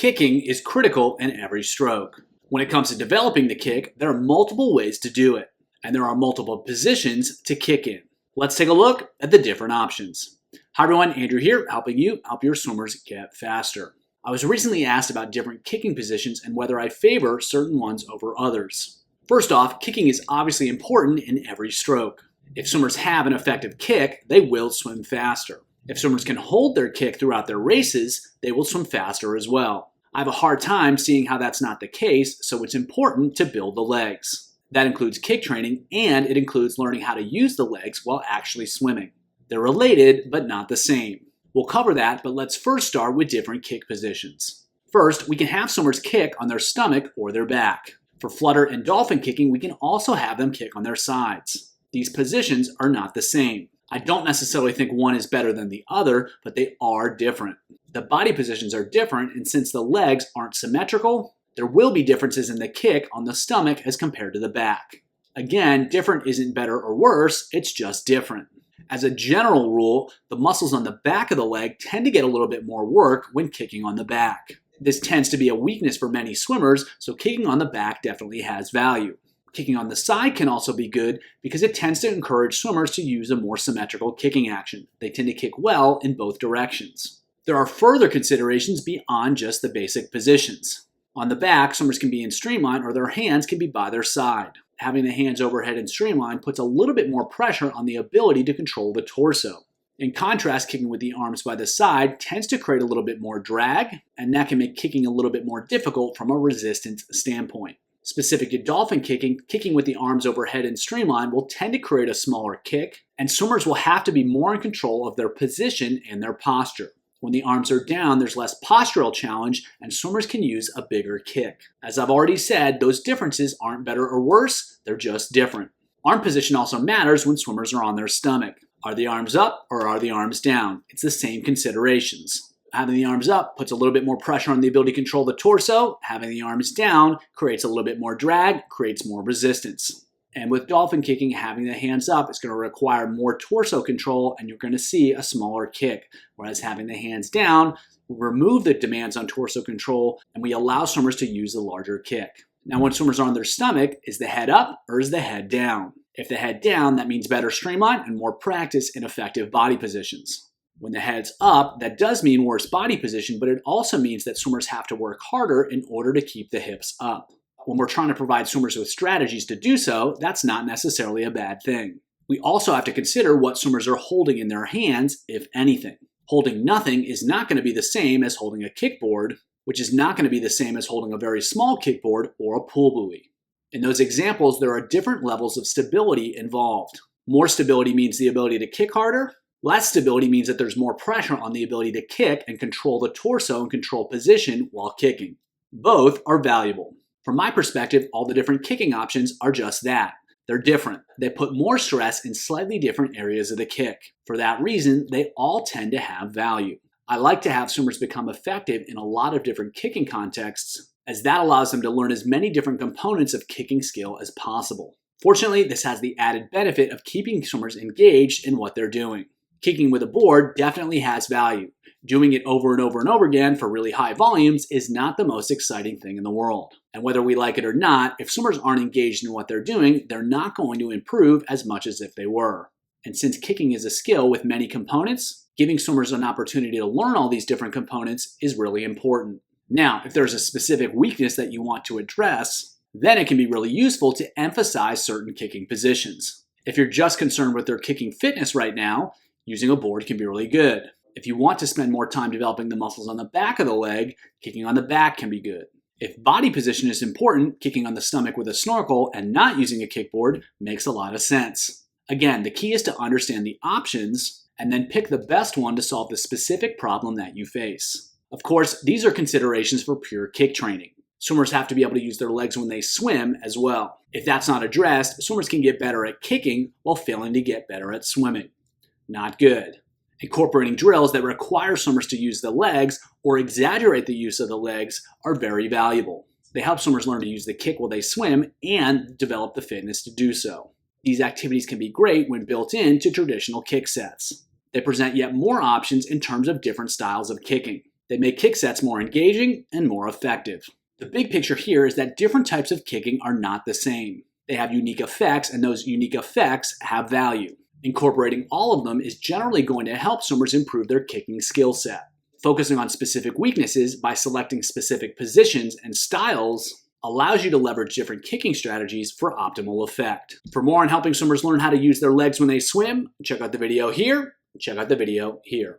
Kicking is critical in every stroke. When it comes to developing the kick, there are multiple ways to do it, and there are multiple positions to kick in. Let's take a look at the different options. Hi everyone, Andrew here, helping you help your swimmers get faster. I was recently asked about different kicking positions and whether I favor certain ones over others. First off, kicking is obviously important in every stroke. If swimmers have an effective kick, they will swim faster. If swimmers can hold their kick throughout their races, they will swim faster as well. I have a hard time seeing how that's not the case, so it's important to build the legs. That includes kick training, and it includes learning how to use the legs while actually swimming. They're related, but not the same. We'll cover that, but let's first start with different kick positions. First, we can have swimmers kick on their stomach or their back. For flutter and dolphin kicking, we can also have them kick on their sides. These positions are not the same. I don't necessarily think one is better than the other, but they are different. The body positions are different, and since the legs aren't symmetrical, there will be differences in the kick on the stomach as compared to the back. Again, different isn't better or worse, it's just different. As a general rule, the muscles on the back of the leg tend to get a little bit more work when kicking on the back. This tends to be a weakness for many swimmers, so kicking on the back definitely has value. Kicking on the side can also be good because it tends to encourage swimmers to use a more symmetrical kicking action. They tend to kick well in both directions. There are further considerations beyond just the basic positions. On the back, swimmers can be in streamline or their hands can be by their side. Having the hands overhead in streamline puts a little bit more pressure on the ability to control the torso. In contrast, kicking with the arms by the side tends to create a little bit more drag, and that can make kicking a little bit more difficult from a resistance standpoint. Specific to dolphin kicking, kicking with the arms overhead in streamline will tend to create a smaller kick, and swimmers will have to be more in control of their position and their posture. When the arms are down, there's less postural challenge, and swimmers can use a bigger kick. As I've already said, those differences aren't better or worse, they're just different. Arm position also matters when swimmers are on their stomach. Are the arms up or are the arms down? It's the same considerations. Having the arms up puts a little bit more pressure on the ability to control the torso. Having the arms down creates a little bit more drag, creates more resistance. And with dolphin kicking, having the hands up is going to require more torso control, and you're going to see a smaller kick. Whereas having the hands down will remove the demands on torso control, and we allow swimmers to use the larger kick. Now, when swimmers are on their stomach, is the head up or is the head down? If the head down, that means better streamline and more practice in effective body positions. When the head's up, that does mean worse body position, but it also means that swimmers have to work harder in order to keep the hips up. When we're trying to provide swimmers with strategies to do so, that's not necessarily a bad thing. We also have to consider what swimmers are holding in their hands, if anything. Holding nothing is not going to be the same as holding a kickboard, which is not going to be the same as holding a very small kickboard or a pull buoy. In those examples, there are different levels of stability involved. More stability means the ability to kick harder. Less stability means that there's more pressure on the ability to kick and control the torso and control position while kicking. Both are valuable. From my perspective, all the different kicking options are just that. They're different. They put more stress in slightly different areas of the kick. For that reason, they all tend to have value. I like to have swimmers become effective in a lot of different kicking contexts, as that allows them to learn as many different components of kicking skill as possible. Fortunately, this has the added benefit of keeping swimmers engaged in what they're doing. Kicking with a board definitely has value. Doing it over and over and over again for really high volumes is not the most exciting thing in the world. And whether we like it or not, if swimmers aren't engaged in what they're doing, they're not going to improve as much as if they were. And since kicking is a skill with many components, giving swimmers an opportunity to learn all these different components is really important. Now, if there's a specific weakness that you want to address, then it can be really useful to emphasize certain kicking positions. If you're just concerned with their kicking fitness right now, using a board can be really good. If you want to spend more time developing the muscles on the back of the leg, kicking on the back can be good. If body position is important, kicking on the stomach with a snorkel and not using a kickboard makes a lot of sense. Again, the key is to understand the options and then pick the best one to solve the specific problem that you face. Of course, these are considerations for pure kick training. Swimmers have to be able to use their legs when they swim as well. If that's not addressed, swimmers can get better at kicking while failing to get better at swimming. Not good. Incorporating drills that require swimmers to use the legs or exaggerate the use of the legs are very valuable. They help swimmers learn to use the kick while they swim and develop the fitness to do so. These activities can be great when built into traditional kick sets. They present yet more options in terms of different styles of kicking. They make kick sets more engaging and more effective. The big picture here is that different types of kicking are not the same. They have unique effects, and those unique effects have value. Incorporating all of them is generally going to help swimmers improve their kicking skill set. Focusing on specific weaknesses by selecting specific positions and styles allows you to leverage different kicking strategies for optimal effect. For more on helping swimmers learn how to use their legs when they swim, check out the video here, check out the video here.